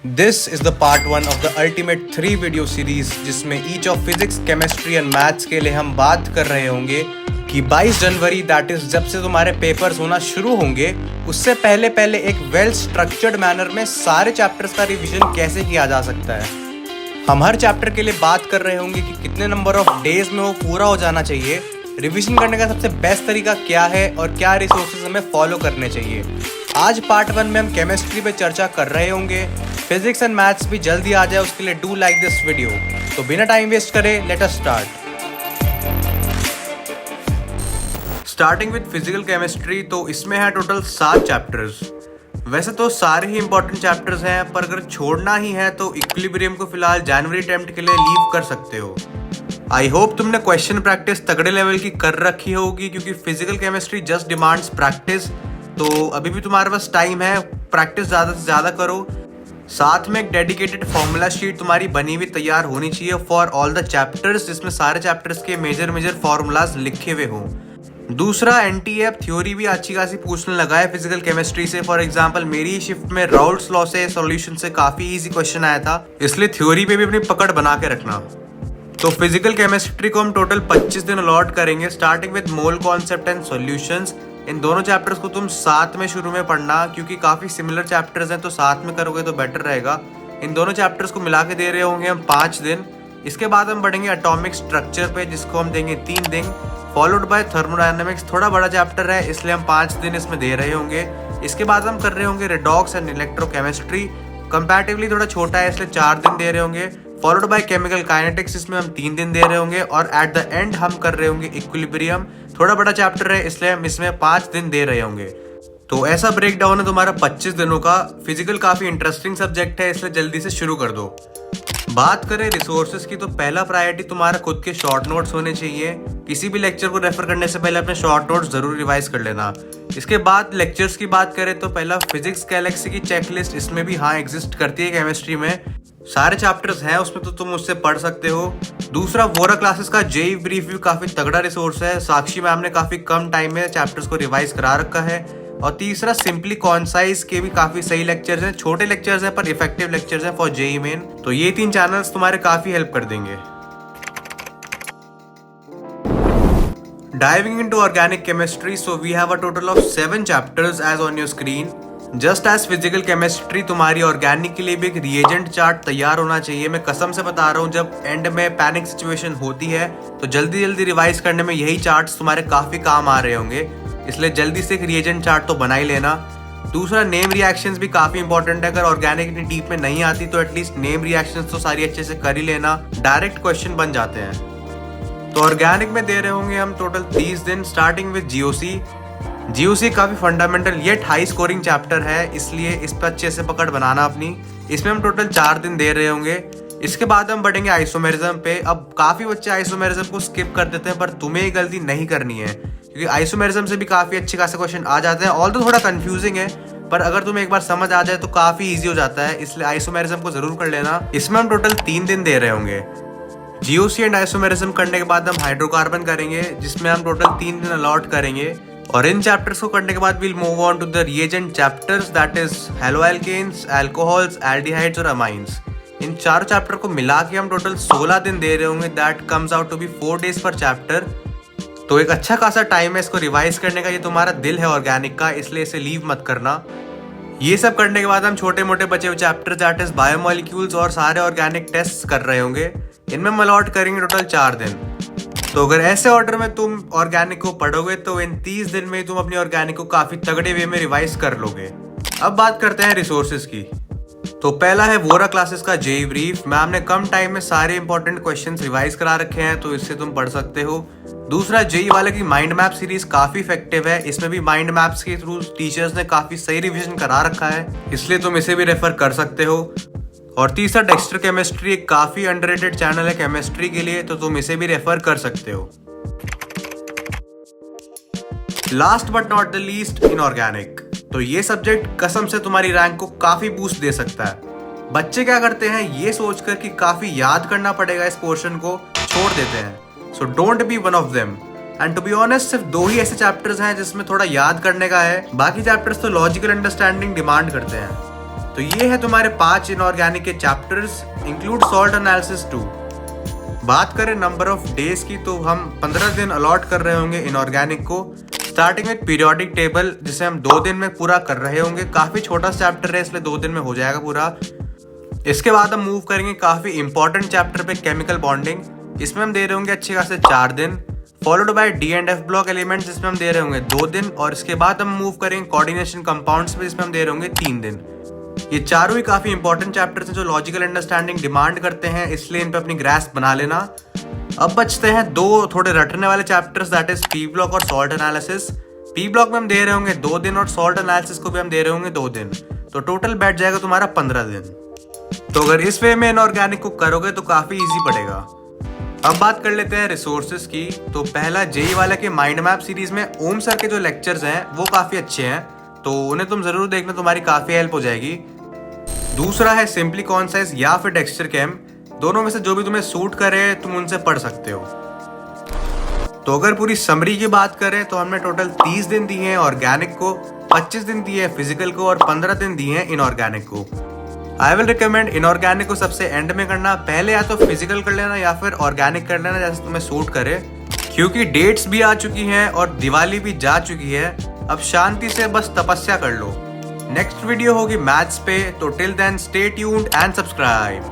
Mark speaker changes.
Speaker 1: This is the part 1 of the ultimate 3 video series जिसमें each of physics, chemistry and maths के लिए हम बात कर रहे होंगे कि 22 जनवरी दैट इज जब से तुम्हारे पेपर्स होना शुरू होंगे उससे पहले पहले एक वेल स्ट्रक्चर्ड मैनर में सारे चैप्टर्स का रिवीजन कैसे किया जा सकता है। हम हर चैप्टर के लिए बात कर रहे होंगे कि कितने नंबर ऑफ डेज में वो पूरा हो जाना चाहिए, रिवीजन करने का सबसे बेस्ट तरीका क्या है और क्या रिसोर्सेज हमें फॉलो करने चाहिए। आज पार्ट 1 में हम केमिस्ट्री पे चर्चा कर रहे होंगे, फिजिक्स एंड मैथ्स भी जल्दी आ जाए उसके लिए डू लाइक दिस वीडियो। तो बिना टाइम वेस्ट करे let us start. Starting with physical chemistry, तो इसमें है टोटल 7 चैप्टर्स। वैसे तो सारे ही इंपॉर्टेंट चैप्टर्स हैं, पर अगर छोड़ना ही है तो इक्विलिब्रियम को फिलहाल जनवरी अटेम्प्ट के लिए लीव कर सकते हो। आई होप तुमने क्वेश्चन प्रैक्टिस तगड़े लेवल की कर रखी होगी, क्योंकि physical chemistry just demands practice. तो अभी भी तुम्हारे पास टाइम है, प्रैक्टिस ज़्यादा से ज़्यादा करो। साथ में एक डेडिकेटेड फॉर्मूला शीट तुम्हारी बनी हुई तैयार होनी चाहिए फॉर ऑल द चैप्टर्स, जिसमें सारे चैप्टर्स के मेजर फॉर्मूलाज लिखे हुए हों। दूसरा, एनटीएफ थ्योरी भी अच्छी खासी पूछने लगा है फिजिकल केमिस्ट्री से। फॉर एग्जांपल मेरी शिफ्ट में राउल्ट्स लॉ से सॉल्यूशन से काफी इजी क्वेश्चन आया था, इसलिए थ्योरी पे भी अपनी पकड़ बना के रखना। तो फिजिकल केमिस्ट्री को हम टोटल 25 दिन अलॉट करेंगे, starting with mole concept and solutions. इन दोनों चैप्टर्स को तुम साथ में शुरू में पढ़ना, क्योंकि काफी सिमिलर चैप्टर्स हैं, तो साथ में करोगे तो बेटर रहेगा। इन दोनों चैप्टर्स को मिला के दे रहे होंगे हम 5 दिन। इसके बाद हम बढ़ेंगे एटॉमिक स्ट्रक्चर पे, जिसको हम देंगे 3 दिन, फॉलोड बाय थर्मोडायनेमिक्स। थोड़ा बड़ा चैप्टर है इसलिए हम 5 दिन इसमें दे रहे होंगे। इसके बाद हम कर रहे होंगे रेडॉक्स एंड इलेक्ट्रोकेमिस्ट्री, कंपैरेटिवली थोड़ा छोटा है इसलिए 4 दिन दे रहे होंगे, फॉलोड बाय केमिकल काइनेटिक्स, इसमें हम 3 दिन दे रहे होंगे, और एट द एंड हम कर रहे होंगे इक्विलिब्रियम। थोड़ा बड़ा चैप्टर है इसलिए हम इसमें 5 दिन दे रहे होंगे। तो ऐसा ब्रेक डाउन है तुम्हारा 25 दिनों का। फिजिकल काफी इंटरेस्टिंग सब्जेक्ट है, इसलिए जल्दी से शुरू कर दो। बात करें रिसोर्सेज की, तो पहला प्रायोरिटी तुम्हारा खुद के शॉर्ट नोट्स होने चाहिए। किसी भी लेक्चर को रेफर करने से पहले अपने शॉर्ट नोट्स जरूर रिवाइज कर लेना। इसके बाद लेक्चर्स की बात करें तो पहला फिजिक्स गैलेक्सी की चेकलिस्ट, इसमें भी हाँ एग्जिस्ट करती है केमिस्ट्री में। सारे चैप्टर्स हैं उसमें, तो तुम उससे पढ़ सकते हो। दूसरा, वोरा क्लासेस का जेई ब्रीफ भी काफी तगड़ा रिसोर्स है। साक्षी मैम ने काफी कम टाइम में चैप्टर्स को रिवाइज करा रखा है। और तीसरा, सिंपली कॉन्साइज के भी काफी सही लेक्चर्स हैं, छोटे लेक्चर्स हैं पर इफेक्टिव लेक्चर्स हैं फॉर जेई मेन। तो ये 3 चैनल्स तुम्हारे काफी हेल्प कर देंगे। Diving into organic chemistry, so we have a total of 7 chapters as on your screen. Just as physical chemistry, तुम्हारी ऑर्गेनिक के लिए भी एक रिएजेंट चार्ट तैयार होना चाहिए। मैं कसम से बता रहा हूँ, जब एंड में पैनिक सिचुएशन होती है तो जल्दी जल्दी रिवाइज करने में यही चार्ट्स तुम्हारे काफी काम आ रहे होंगे, इसलिए जल्दी से एक रिएजेंट चार्ट तो बना ही लेना। दूसरा, नेम रिएक्शंस भी काफी इंपॉर्टेंट है। अगर ऑर्गेनिक इतनी डीप में नहीं आती तो एटलीस्ट नेम रिएक्शंस तो सारी अच्छे से कर ही लेना, डायरेक्ट क्वेश्चन बन जाते हैं। तो ऑर्गेनिक में दे रहे होंगे हम टोटल 30 दिन, स्टार्टिंग विद जीओसी। जीओसी काफी fundamental yet high scoring chapter है, इसलिए इस पर अच्छे से पकड़ बनाना अपनी। इसमें हम टोटल 4 दिन दे रहे होंगे। इसके बाद हम बढ़ेंगे आइसोमेरिज्म पे। अब काफी बच्चे आइसोमेरिज्म को स्किप कर देते हैं, पर तुम्हें ये गलती नहीं करनी है, क्योंकि आइसोमेरिज्म से भी काफी अच्छे खासे क्वेश्चन आ जाते हैं। ऑल्दो थोड़ा कंफ्यूजिंग है, पर अगर तुम्हें एक बार समझ आ जाए तो काफी इजी हो जाता है, इसलिए आइसोमेरिज्म को जरूर कर लेना। इसमें हम टोटल 3 दिन दे रहे होंगे। जीओसी एंड आइसोमेरिज्म करने के बाद हम हाइड्रोकार्बन करेंगे, जिसमें हम टोटल 3 दिन अलॉट करेंगे। और इन चैप्टर्स को करने के बाद will move on to the reagent chapters, that is haloalkanes, alcohols, aldehydes और अमाइंस। इन 4 चैप्टर को मिला के हम टोटल 16 दिन दे रहे होंगे, that comes out to be 4 days पर चैप्टर। तो एक अच्छा खासा टाइम है इसको रिवाइज करने का। ये तुम्हारा दिल है ऑर्गेनिक का, इसलिए इसे लीव मत करना। ये सब करने के बाद हम छोटे मोटे बचे हुए चैप्टर, दैट इज बायोमोलिक्यूल्स और सारे ऑर्गेनिक टेस्ट कर रहे होंगे। इनमें हम अलॉट करेंगे टोटल 4 दिन। तो अगर ऐसे ऑर्डर में तुम ऑर्गेनिक को पढ़ोगे तो इन 30 दिन में तुम अपनी ऑर्गेनिक को काफी तगड़े वे में रिवाइज कर लोगे। अब बात करते हैं रिसोर्सेज की। तो पहला है वोरा क्लासेस का जेई ब्रीफ। मैम ने कम टाइम में सारे इंपॉर्टेंट क्वेश्चंस रिवाइज करा रखे हैं, तो इससे तुम पढ़ सकते हो। दूसरा, जेई वाले की माइंड मैप सीरीज काफी इफेक्टिव है। इसमें भी माइंड मैप्स के थ्रू टीचर्स ने काफी सही रिवीजन करा रखा है, इसलिए तुम इसे भी रेफर कर सकते हो। और तीसरा, डेक्स्टर केमिस्ट्री एक काफी अंडररेटेड चैनल है केमिस्ट्री के लिए, तो तुम इसे भी रेफर कर सकते हो। Last but not the least, inorganic. तो ये सब्जेक्ट कसम से तुम्हारी रैंक को काफी बूस्ट दे सकता है। बच्चे क्या करते हैं, ये सोचकर कि काफी याद करना पड़ेगा इस पोर्शन को, छोड़ देते हैं। So don't be one of them. And to be honest, सिर्फ 2 ही ऐसे चैप्टर्स हैं जिसमें थोड़ा याद करने का है, बाकी चैप्टर्स तो लॉजिकल अंडरस्टैंडिंग डिमांड करते हैं। तो ये है तुम्हारे 5 इनऑर्गेनिक के chapters, include salt analysis too. बात करें नंबर ऑफ डेज की तो हम 15 दिन अलॉट कर रहे होंगे इनऑर्गेनिक को, स्टार्टिंग विद पीरियोडिक टेबल जिसे हम 2 दिन में पूरा कर रहे होंगे। काफी छोटा चैप्टर है इसलिए 2 दिन में हो जाएगा पूरा। इसके बाद हम मूव करेंगे काफी इंपॉर्टेंट चैप्टर पे, केमिकल बॉन्डिंग। इसमें हम दे रहे होंगे अच्छे खासे 4 दिन, followed by D and F block elements जिसमें हम दे रहे होंगे 2 दिन, और इसके बाद हम मूव करेंगे कोऑर्डिनेशन कंपाउंड्स पे जिसमें हम दे रहे होंगे 3 दिन। ये चारों ही काफी इंपॉर्टेंट चैप्टर्स हैं जो लॉजिकल अंडरस्टैंडिंग डिमांड करते हैं, इसलिए इन पे अपनी ग्रास्प बना लेना। अब बचते हैं 2 थोड़े रटने वाले chapters, that is P block और सॉल्ट एनालिसिस। पी ब्लॉक में हम दे रहे होंगे 2 दिन और सॉल्ट एनालिसिस को भी हम दे रहे होंगे 2 दिन, तो टोटल बैठ जाएगा तुम्हारा 15 दिन। तो अगर इस वे में इनऑर्गेनिक को करोगे तो काफी इजी पड़ेगा। अब बात कर लेते हैं रिसोर्सेज की। तो पहला जेई वाला के माइंड मैप सीरीज में ओम सर के जो लेक्चर्स हैं वो काफी अच्छे हैं, तो उन्हें तुम जरूर देखना, तुम्हारी काफी हेल्प हो जाएगी। दूसरा है सिंपली कॉन्साइज या फिर टेक्सचर केम, दोनों में से जो भी तुम्हें सूट करे तुम उनसे पढ़ सकते हो। तो अगर पूरी समरी की बात करें तो हमने टोटल 30 दिन दिए हैं ऑर्गेनिक को, 25 दिन दिए हैं फिजिकल को और 15 दिन दिए हैं इनऑर्गेनिक को। आई विल रिकमेंड इनऑर्गेनिक को सबसे एंड में करना, पहले या तो फिजिकल कर लेना या फिर ऑर्गेनिक कर लेना जैसे तुम्हें सूट करे, क्योंकि डेट्स भी आ चुकी हैं और दिवाली भी जा चुकी है। अब शांति से बस तपस्या कर लो। नेक्स्ट वीडियो होगी मैथ्स पे, तो till then stay tuned and subscribe.